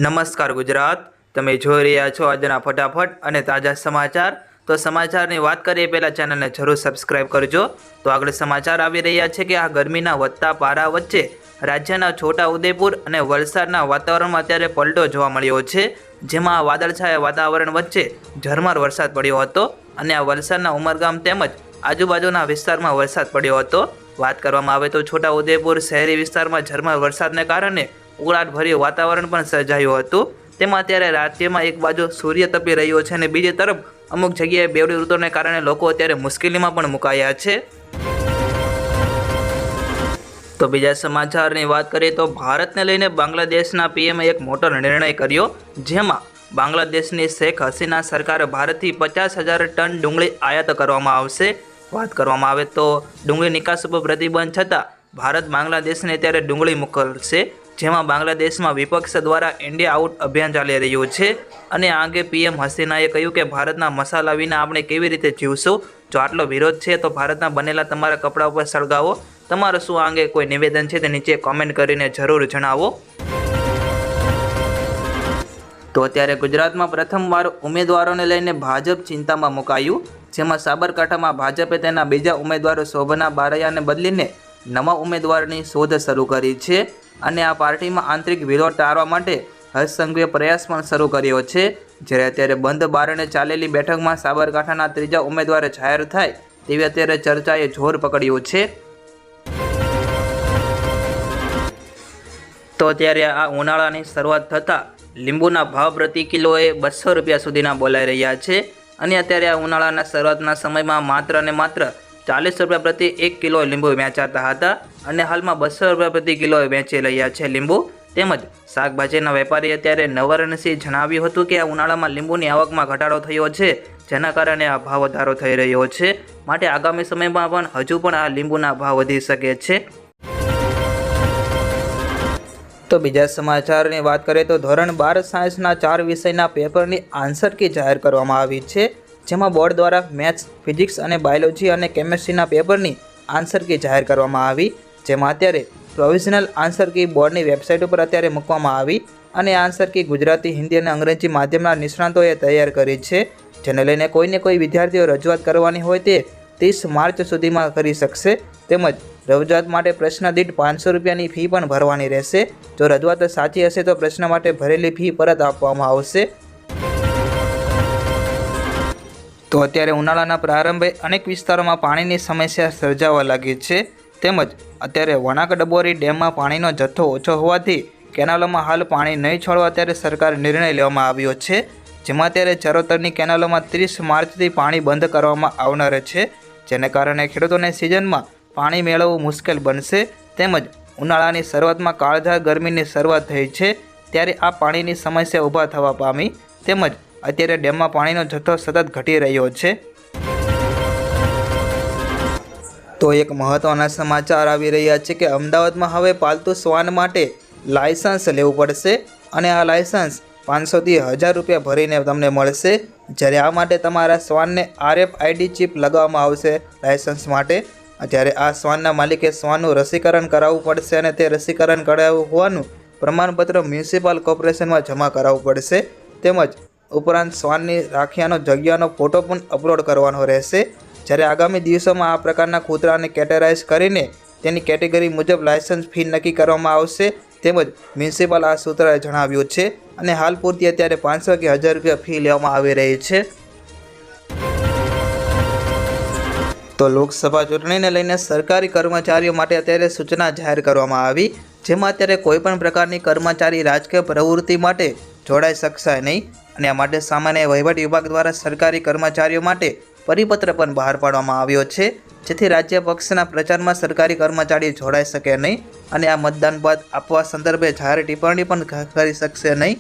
નમસ્કાર ગુજરાત, તમે જોઈ રહ્યા છો આજના ફટાફટ અને તાજા સમાચાર। તો સમાચારની વાત કરીએ પહેલાં ચેનલને જરૂર સબસ્ક્રાઇબ કરજો। તો આગળ સમાચાર આવી રહ્યા છે કે આ ગરમીના વધતા પારા વચ્ચે રાજ્યના છોટા ઉદેપુર અને વલસાડના વાતાવરણમાં અત્યારે પલટો જોવા મળ્યો છે, જેમાં વાદળછાયા વાતાવરણ વચ્ચે ઝરમર વરસાદ પડ્યો હતો અને આ વલસાડના ઉમરગામ તેમજ આજુબાજુના વિસ્તારમાં વરસાદ પડ્યો હતો। વાત કરવામાં આવે તો છોટા ઉદેપુર શહેરી વિસ્તારમાં ઝરમર વરસાદને કારણે ઉકળાટભર્યું વાતાવરણ પણ સર્જાયું હતું। તેમાં અત્યારે રાજ્યમાં એક બાજુ સૂર્ય તપી રહ્યો છે અને બીજી તરફ અમુક જગ્યાએ બેવડી ઋતુને કારણે લોકો અત્યારે મુશ્કેલીમાં પણ મુકાયા છે। તો બીજા સમાચારની વાત કરીએ તો ભારતને લઈને બાંગ્લાદેશના પીએમએ એક મોટો નિર્ણય કર્યો, જેમાં બાંગ્લાદેશની શેખ હસીના સરકારે ભારતથી 50,000 ટન ડુંગળી આયાત કરવામાં આવશે। વાત કરવામાં આવે તો ડુંગળી નિકાસ ઉપર પ્રતિબંધ છતાં ભારત બાંગ્લાદેશને અત્યારે ડુંગળી મોકલશે, જેમાં બાંગ્લાદેશમાં વિપક્ષ દ્વારા ઇન્ડિયા આઉટ અભિયાન ચાલી રહ્યું છે અને આ અંગે પીએમ હસીનાએ કહ્યું કે ભારતના મસાલા વિના આપણે કેવી રીતે જીવશું? જો આટલો વિરોધ છે તો ભારતના બનેલા તમારા કપડા ઉપર સળગાવો। તમારું શું આ અંગે કોઈ નિવેદન છે તે નીચે કોમેન્ટ કરીને જરૂર જણાવો। તો અત્યારે ગુજરાતમાં પ્રથમવાર ઉમેદવારોને લઈને ભાજપ ચિંતામાં મુકાયું, જેમાં સાબરકાંઠામાં ભાજપે તેના બીજા ઉમેદવાર શોભના બારૈયાને બદલીને નવા ઉમેદવારની શોધ શરૂ કરી છે અને આ પાર્ટીમાં આંતરિક વિરોધ ટાળવા માટે હર્ષસંઘવીએ પ્રયાસ પણ શરૂ કર્યો છે। જ્યારે અત્યારે બંધ બારણે ચાલેલી બેઠકમાં સાબરકાંઠાના ત્રીજા ઉમેદવાર જાહેર થાય તેવી અત્યારે ચર્ચાએ જોર પકડ્યું છે। તો અત્યારે આ ઉનાળાની શરૂઆત થતાં લીંબુના ભાવ પ્રતિ કિલોએ 200 રૂપિયા સુધીના બોલાઈ રહ્યા છે અને અત્યારે આ ઉનાળાના શરૂઆતના સમયમાં માત્ર ને માત્ર 40 રૂપિયા પ્રતિ 1 કિલો લીંબુ વેચાતા હતા અને હાલમાં 200 રૂપિયા પ્રતિ કિલો વેચી રહ્યા છે લીંબુ। તેમજ શાકભાજીના વેપારી અત્યારે નવરણસિંહ જણાવ્યું હતું કે આ ઉનાળામાં લીંબુની આવકમાં ઘટાડો થયો છે, જેના કારણે આ ભાવ વધારો થઈ રહ્યો છે, માટે આગામી સમયમાં પણ હજુ પણ આ લીંબુના ભાવ વધી શકે છે। તો બીજા સમાચારની વાત કરીએ તો ધોરણ 12 સાયન્સના 4 વિષયના પેપરની આન્સર કી જાહેર કરવામાં આવી છે, જેમાં બોર્ડ દ્વારા મેથ્સ, ફિઝિક્સ અને બાયોલોજી અને કેમેસ્ટ્રીના પેપરની આન્સર કી જાહેર કરવામાં આવી, જેમાં અત્યારે પ્રોવિઝનલ આન્સર કી બોર્ડની વેબસાઇટ ઉપર અત્યારે મૂકવામાં આવી અને આન્સર કી ગુજરાતી, હિન્દી અને અંગ્રેજી માધ્યમના નિષ્ણાતોએ તૈયાર કરી છે, જેને લઈને કોઈને કોઈ વિદ્યાર્થીઓ રજૂઆત કરવાની હોય તે 30 માર્ચ સુધીમાં કરી શકશે। તેમજ રજૂઆત માટે પ્રશ્ન દીઠ 500 રૂપિયાની ફી પણ ભરવાની રહેશે। જો રજૂઆત સાચી હશે તો પ્રશ્ન માટે ભરેલી ફી પરત આપવામાં આવશે। તો અત્યારે ઉનાળાના પ્રારંભે અનેક વિસ્તારોમાં પાણીની સમસ્યા સર્જાવા લાગી છે, તેમજ અત્યારે વણાક ડબોરી ડેમમાં પાણીનો જથ્થો ઓછો હોવાથી કેનાલોમાં હાલ પાણી નહીં છોડવા અત્યારે સરકારે નિર્ણય લેવામાં આવ્યો છે, જેમાં અત્યારે ચરોતરની કેનાલોમાં 30 માર્ચથી પાણી બંધ કરવામાં આવનાર છે, જેને કારણે ખેડૂતોને સિઝનમાં પાણી મેળવવું મુશ્કેલ બનશે। તેમજ ઉનાળાની શરૂઆતમાં કાળઝાળ ગરમીની શરૂઆત થઈ છે, ત્યારે આ પાણીની સમસ્યા ઊભા થવા પામી, તેમજ અત્યારે ડેમમાં પાણીનો જથ્થો સતત ઘટી રહ્યો છે। તો એક મહત્વના સમાચાર આવી રહ્યા છે કે અમદાવાદમાં હવે પાલતુ શ્વાન માટે લાયસન્સ લેવું પડશે અને આ લાયસન્સ 500 થી 1000 રૂપિયા ભરીને તમને મળશે, જ્યારે આ માટે તમારા શ્વાનને RFID ચિપ લગાવવામાં આવશે લાયસન્સ માટે। અત્યારે આ શ્વાનના માલિકે શ્વાનનું રસીકરણ કરાવવું પડશે અને તે રસીકરણ કરાવ્યું હોવાનું પ્રમાણપત્ર મ્યુનિસિપલ કોર્પોરેશનમાં જમા કરાવવું પડશે, તેમજ ઉપરાંત શ્વાનની રાખ્યાનો જગ્યાનો ફોટો પણ અપલોડ કરવાનો રહેશે। જ્યારે આગામી દિવસોમાં આ પ્રકારના કૂતરાને કેટેગરાઇઝ કરીને તેની કેટેગરી મુજબ લાયસન્સ ફી નક્કી કરવામાં આવશે, તેમજ મ્યુનિસિપલ આ સૂત્રએ જણાવ્યું છે અને હાલ પૂરતી અત્યારે 500 કે 1000 રૂપિયા ફી લેવામાં આવી રહી છે। તો લોકસભા ચૂંટણીને લઈને સરકારી કર્મચારીઓ માટે અત્યારે સૂચના જાહેર કરવામાં આવી, જેમાં અત્યારે કોઈપણ પ્રકારની કર્મચારી રાજકીય પ્રવૃત્તિ માટે જોડાઈ શકશે નહીં અને આ માટે સામાન્ય વહીવટ વિભાગ દ્વારા સરકારી કર્મચારીઓ માટે પરિપત્ર પણ બહાર પાડવામાં આવ્યો છે, જેથી રાજ્ય પક્ષના પ્રચારમાં સરકારી કર્મચારી જોડાઈ શકે નહીં અને આ મતદાન બાદ આપવા સંદર્ભે જાહેર ટિપ્પણી પણ કરી શકશે નહીં।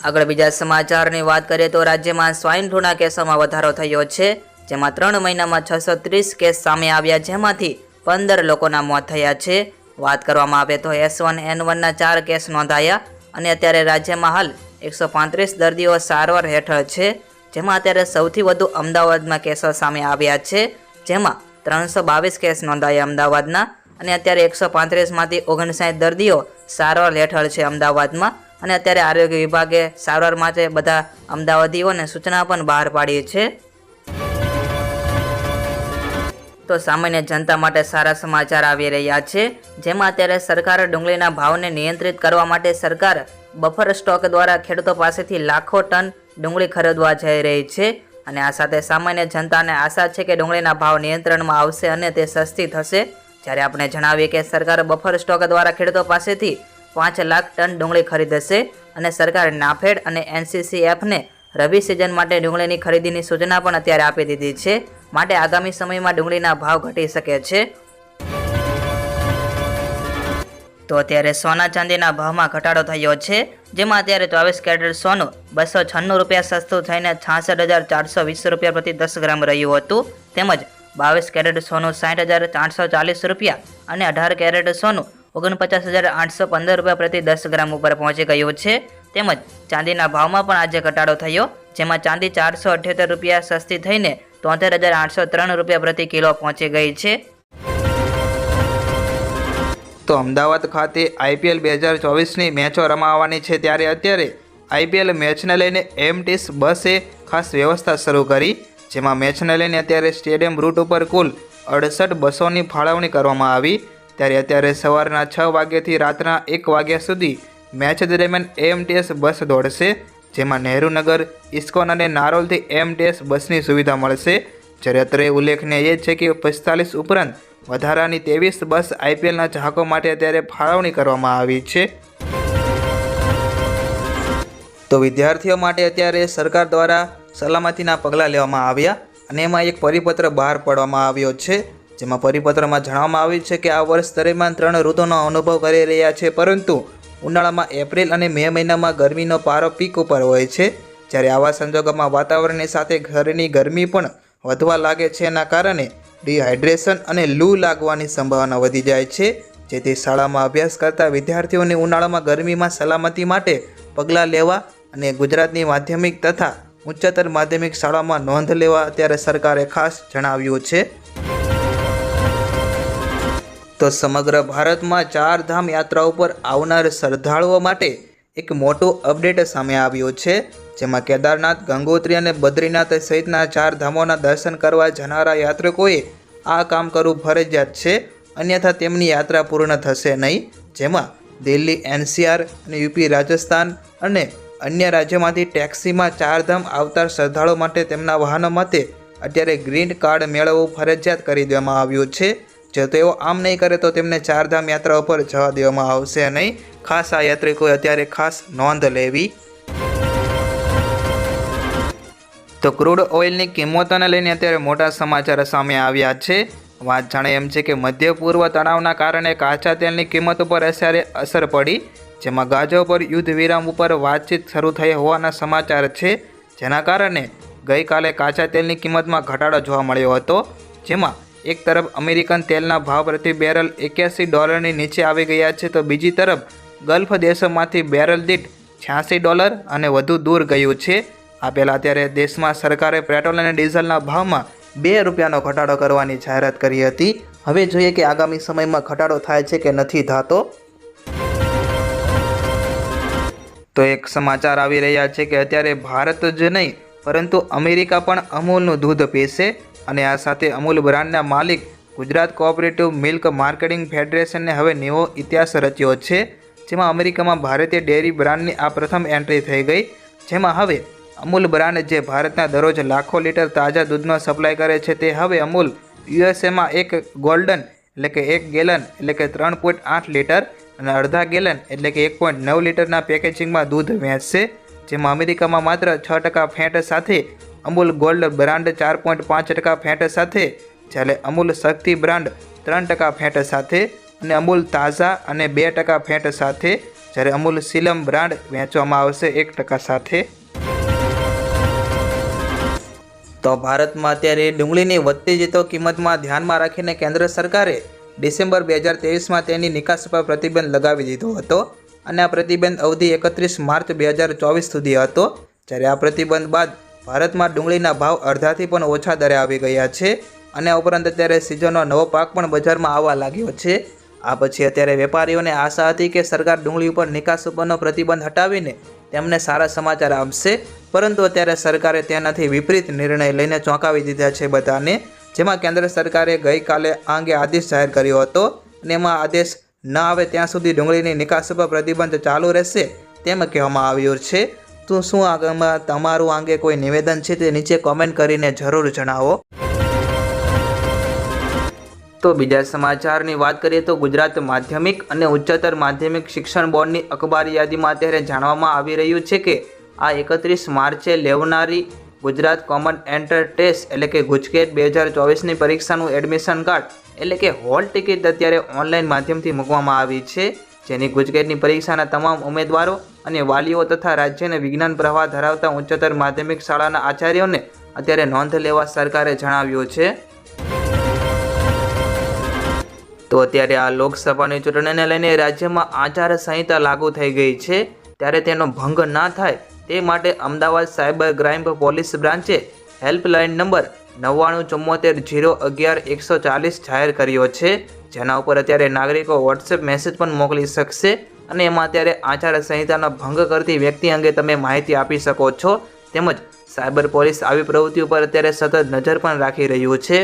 આગળ બીજા સમાચારની વાત કરીએ તો રાજ્યમાં સ્વાઇન ફ્લૂના કેસોમાં વધારો થયો છે, જેમાં 3 મહિનામાં 630 કેસ સામે આવ્યા, જેમાંથી 15 લોકોના મોત થયા છે। વાત કરવામાં આવે તો H1N1ના 4 કેસ નોંધાયા અને અત્યારે રાજ્યમાં હાલ 135 દર્દીઓ સારવાર હેઠળ છે, જેમાં અત્યારે સૌથી વધુ અમદાવાદમાં કેસો સામે આવ્યા છે, જેમાં 322 કેસ નોંધાયા અમદાવાદના અને અત્યારે 135માંથી 59 દર્દીઓ સારવાર હેઠળ છે અમદાવાદમાં। અને અત્યારે આરોગ્ય વિભાગે સારવાર માટે બધા અમદાવાદીઓને સૂચના પણ બહાર પાડી છે। તો સામાન્ય જનતા માટે સારા સમાચાર આવી રહ્યા છે, જેમાં અત્યારે સરકાર ડુંગળીના ભાવને નિયંત્રિત કરવા માટે સરકાર બફર સ્ટોક દ્વારા ખેડૂતો પાસેથી લાખો ટન ડુંગળી ખરીદવા જઈ રહી છે। અને આ સાથે સામાન્ય જનતાને આશા છે કે ડુંગળીના ભાવ નિયંત્રણમાં આવશે અને તે સસ્તી થશે। જ્યારે આપણે જણાવીએ કે સરકાર બફર સ્ટોક દ્વારા ખેડૂતો પાસેથી 5 લાખ ટન ડુંગળી ખરીદશે અને સરકાર નાફેડ અને NCCFને રવિ સિઝન માટે ડુંગળીની ખરીદીની સૂચના પણ અત્યારે આપી દીધી છે, માટે આગામી સમયમાં ડુંગળીના ભાવ ઘટી શકે છે। તો અત્યારે સોના ચાંદીના ભાવમાં ઘટાડો થયો છે, જેમાં અત્યારે 24 કેરેટ સોનું 296 રૂપિયા સસ્તું થઈને 66,420 રૂપિયા પ્રતિ 10 ગ્રામ રહ્યું હતું, તેમજ 22 કેરેટ સોનું 60,440 રૂપિયા અને 18 કેરેટ સોનું 49,815 રૂપિયા પ્રતિ 10 ગ્રામ ઉપર પહોંચી ગયું છે। તેમજ ચાંદીના ભાવમાં પણ આજે ઘટાડો થયો, જેમાં ચાંદી 478 રૂપિયા સસ્તી થઈને 73,803 રૂપિયા પ્રતિ કિલો પહોંચી ગઈ છે। તો અમદાવાદ ખાતે IPL 2024ની મેચો રમાવાની છે, ત્યારે અત્યારે IPL મેચને લઈને એમટીએસ બસે ખાસ વ્યવસ્થા શરૂ કરી, જેમાં મેચને લઈને અત્યારે સ્ટેડિયમ રૂટ ઉપર કુલ 68 બસોની ફાળવણી કરવામાં આવી। ત્યારે અત્યારે સવારના 6 વાગ્યાથી રાતના 1 વાગ્યા સુધી મેચ દરમિયાન એમટીએસ બસ દોડશે, જેમાં નહેરુનગર, ઇસ્કોન અને નારોલથી એમટીએસ બસની સુવિધા મળશે। જ્યારે અત્યારે ઉલ્લેખનીય એ છે કે 45 ઉપરાંત વધારાની 23 બસ IPLના ચાહકો માટે અત્યારે ફાળવણી કરવામાં આવી છે। તો વિદ્યાર્થીઓ માટે અત્યારે સરકાર દ્વારા સલામતીના પગલાં લેવામાં આવ્યા અને એમાં એક પરિપત્ર બહાર પાડવામાં આવ્યો છે, જેમાં પરિપત્રમાં જણાવવામાં આવ્યું છે કે આ વર્ષ દરમિયાન 3 ઋતુનો અનુભવ કરી રહ્યા છે, પરંતુ ઉનાળામાં એપ્રિલ અને મે મહિનામાં ગરમીનો પારો પીક ઉપર હોય છે। જ્યારે આવા સંજોગોમાં વાતાવરણની સાથે ઘરની ગરમી પણ વધવા લાગે છે, એના કારણે ડિહાઇડ્રેશન અને લૂ લાગવાની સંભાવના વધી જાય છે, જેથી શાળામાં અભ્યાસ કરતા વિદ્યાર્થીઓને ઉનાળામાં ગરમીમાં સલામતી માટે પગલાં લેવા અને ગુજરાતની માધ્યમિક તથા ઉચ્ચતર માધ્યમિક શાળામાં નોંધ લેવા અત્યારે સરકારે ખાસ જણાવ્યું છે। તો સમગ્ર ભારતમાં 4 ધામ યાત્રા ઉપર આવનાર શ્રદ્ધાળુઓ માટે એક મોટું અપડેટ સામે આવ્યું છે, જેમાં કેદારનાથ, ગંગોત્રી અને બદ્રીનાથ સહિતના 4 ધામોના દર્શન કરવા જનારા યાત્રિકોએ આ કામ કરવું ફરજિયાત છે, અન્યથા તેમની યાત્રા પૂર્ણ થશે નહીં। જેમાં દિલ્હી, NCR અને UP, રાજસ્થાન અને અન્ય રાજ્યોમાંથી ટેક્સીમાં 4 ધામ આવતા શ્રદ્ધાળુઓ માટે તેમના વાહનો માટે અત્યારે ગ્રીન કાર્ડ મેળવવું ફરજિયાત કરી દેવામાં આવ્યું છે। જો તેઓ આમ નહીં કરે તો તેમને 4 ધામ યાત્રા ઉપર જવા દેવામાં આવશે નહીં। ખાસ આ યાત્રિકોએ અત્યારે ખાસ નોંધ લેવી। તો ક્રૂડ ઓઇલની કિંમતોને લઈને અત્યારે મોટા સમાચાર સામે આવ્યા છે। વાત જાણે એમ છે કે મધ્ય પૂર્વ તણાવના કારણે કાચા તેલની કિંમત ઉપર અસર પડી, જેમાં ગાઝા પર યુદ્ધ વિરામ ઉપર વાતચીત શરૂ થઈ હોવાના સમાચાર છે, જેના કારણે ગઈકાલે કાચા તેલની કિંમતમાં ઘટાડો જોવા મળ્યો હતો, જેમાં એક તરફ અમેરિકન તેલના ભાવ પ્રતિ બેરલ $81 નીચે આવી ગયા છે, તો બીજી તરફ ગલ્ફ દેશોમાંથી બેરલ દીઠ $86 અને વધુ દૂર ગયું છે। આ પહેલાં અત્યારે દેશમાં સરકારે પેટ્રોલ અને ડીઝલના ભાવમાં ₹2નો ઘટાડો કરવાની જાહેરાત કરી હતી। હવે જોઈએ કે આગામી સમયમાં ઘટાડો થાય છે કે નથી થતો। તો એક સમાચાર આવી રહ્યા છે કે અત્યારે ભારત જ નહીં પરંતુ અમેરિકા પણ અમૂલનું દૂધ પીશે, અને આ સાથે અમૂલ બ્રાન્ડના માલિક ગુજરાત કોઓપરેટિવ મિલ્ક માર્કેટિંગ ફેડરેશનને હવે નવો ઇતિહાસ રચ્યો છે, જેમાં અમેરિકામાં ભારતીય ડેરી બ્રાન્ડની આ પ્રથમ એન્ટ્રી થઈ ગઈ, જેમાં હવે અમૂલ બ્રાન્ડ જે ભારતના દરરોજ લાખો લીટર તાજા દૂધનો સપ્લાય કરે છે, તે હવે અમૂલ USAમાં 1 ગોલ્ડન એટલે કે 1 ગેલન એટલે કે 3.8 લીટર અને અડધા ગેલન એટલે કે 1.9 લીટરના પેકેજિંગમાં દૂધ વેચશે, જેમાં અમેરિકામાં માત્ર 6% ફેટ સાથે અમૂલ ગોલ્ડ બ્રાન્ડ 4.5% ફેટ સાથે, જ્યારે અમૂલ શક્તિ બ્રાન્ડ 3% ફેટ સાથે અને અમૂલ તાજા અને 2% ફેટ સાથે, જ્યારે અમૂલ સિલમ બ્રાન્ડ વેચવામાં આવશે 1% સાથે। તો ભારતમાં અત્યારે ડુંગળીની વધતી જતી કિંમતમાં ધ્યાનમાં રાખીને કેન્દ્ર સરકારે ડિસેમ્બર 2023માં તેની નિકાસ પર પ્રતિબંધ લગાવી દીધો હતો, અને આ પ્રતિબંધ અવધિ 31 માર્ચ 2024 સુધી હતો। જ્યારે આ પ્રતિબંધ બાદ ભારતમાં ડુંગળીના ભાવ અડધાથી પણ ઓછા દરે આવી ગયા છે, અને આ ઉપરાંત અત્યારે સિઝનનો નવો પાક પણ બજારમાં આવવા લાગ્યો છે. આ પછી અત્યારે વેપારીઓને આશા હતી કે સરકાર ડુંગળી ઉપર નિકાસ ઉપરનો પ્રતિબંધ હટાવીને તેમને સારા સમાચાર આપશે, પરંતુ અત્યારે સરકારે તેનાથી વિપરીત નિર્ણય લઈને ચોંકાવી દીધા છે બધાને. જેમાં કેન્દ્ર સરકારે ગઈકાલે આ અંગે આદેશ જાહેર કર્યો હતો અને એમાં આદેશ ન આવે ત્યાં સુધી ડુંગળીની નિકાસ ઉપર પ્રતિબંધ ચાલુ રહેશે તેમ કહેવામાં આવ્યું છે. તો શું આગળમાં તમારું આ અંગે કોઈ નિવેદન છે તે નીચે કોમેન્ટ કરીને જરૂર જણાવો. તો બીજા સમાચારની વાત કરીએ તો ગુજરાત માધ્યમિક અને ઉચ્ચતર માધ્યમિક શિક્ષણ બોર્ડની અખબારી યાદીમાં અત્યારે જાણવામાં આવી રહ્યું છે કે આ 31 માર્ચે લેવાનારી ગુજરાત કોમન એન્ટ્રન્સ ટેસ્ટ એટલે કે ગુજકેટ 2024ની પરીક્ષાનું એડમિશન કાર્ડ એટલે કે હોલ ટિકિટ અત્યારે ઓનલાઈન માધ્યમથી મૂકવામાં આવી છે, જેની ગુજકેટની પરીક્ષાના તમામ ઉમેદવારો અને વાલીઓ તથા રાજ્યના વિજ્ઞાન પ્રવાહ ધરાવતા ઉચ્ચતર માધ્યમિક શાળાના આચાર્યોને અત્યારે નોંધ લેવા સરકારે જણાવ્યું છે. તો અત્યારે આ લોકસભાની ચૂંટણીને લઈને રાજ્યમાં આચાર સંહિતા લાગુ થઈ ગઈ છે, ત્યારે તેનો ભંગ ના થાય તે માટે અમદાવાદ સાયબર ક્રાઇમ પોલીસ બ્રાન્ચે હેલ્પલાઇન નંબર 9974011140 જાહેર કર્યો છે, જેના ઉપર અત્યારે નાગરિકો વોટ્સએપ મેસેજ પણ મોકલી શકશે અને એમાં અત્યારે આચાર સંહિતાનો ભંગ કરતી વ્યક્તિ અંગે તમે માહિતી આપી શકો છો. તેમજ સાયબર પોલીસ આવી પ્રવૃત્તિ ઉપર અત્યારે સતત નજર પણ રાખી રહ્યું છે.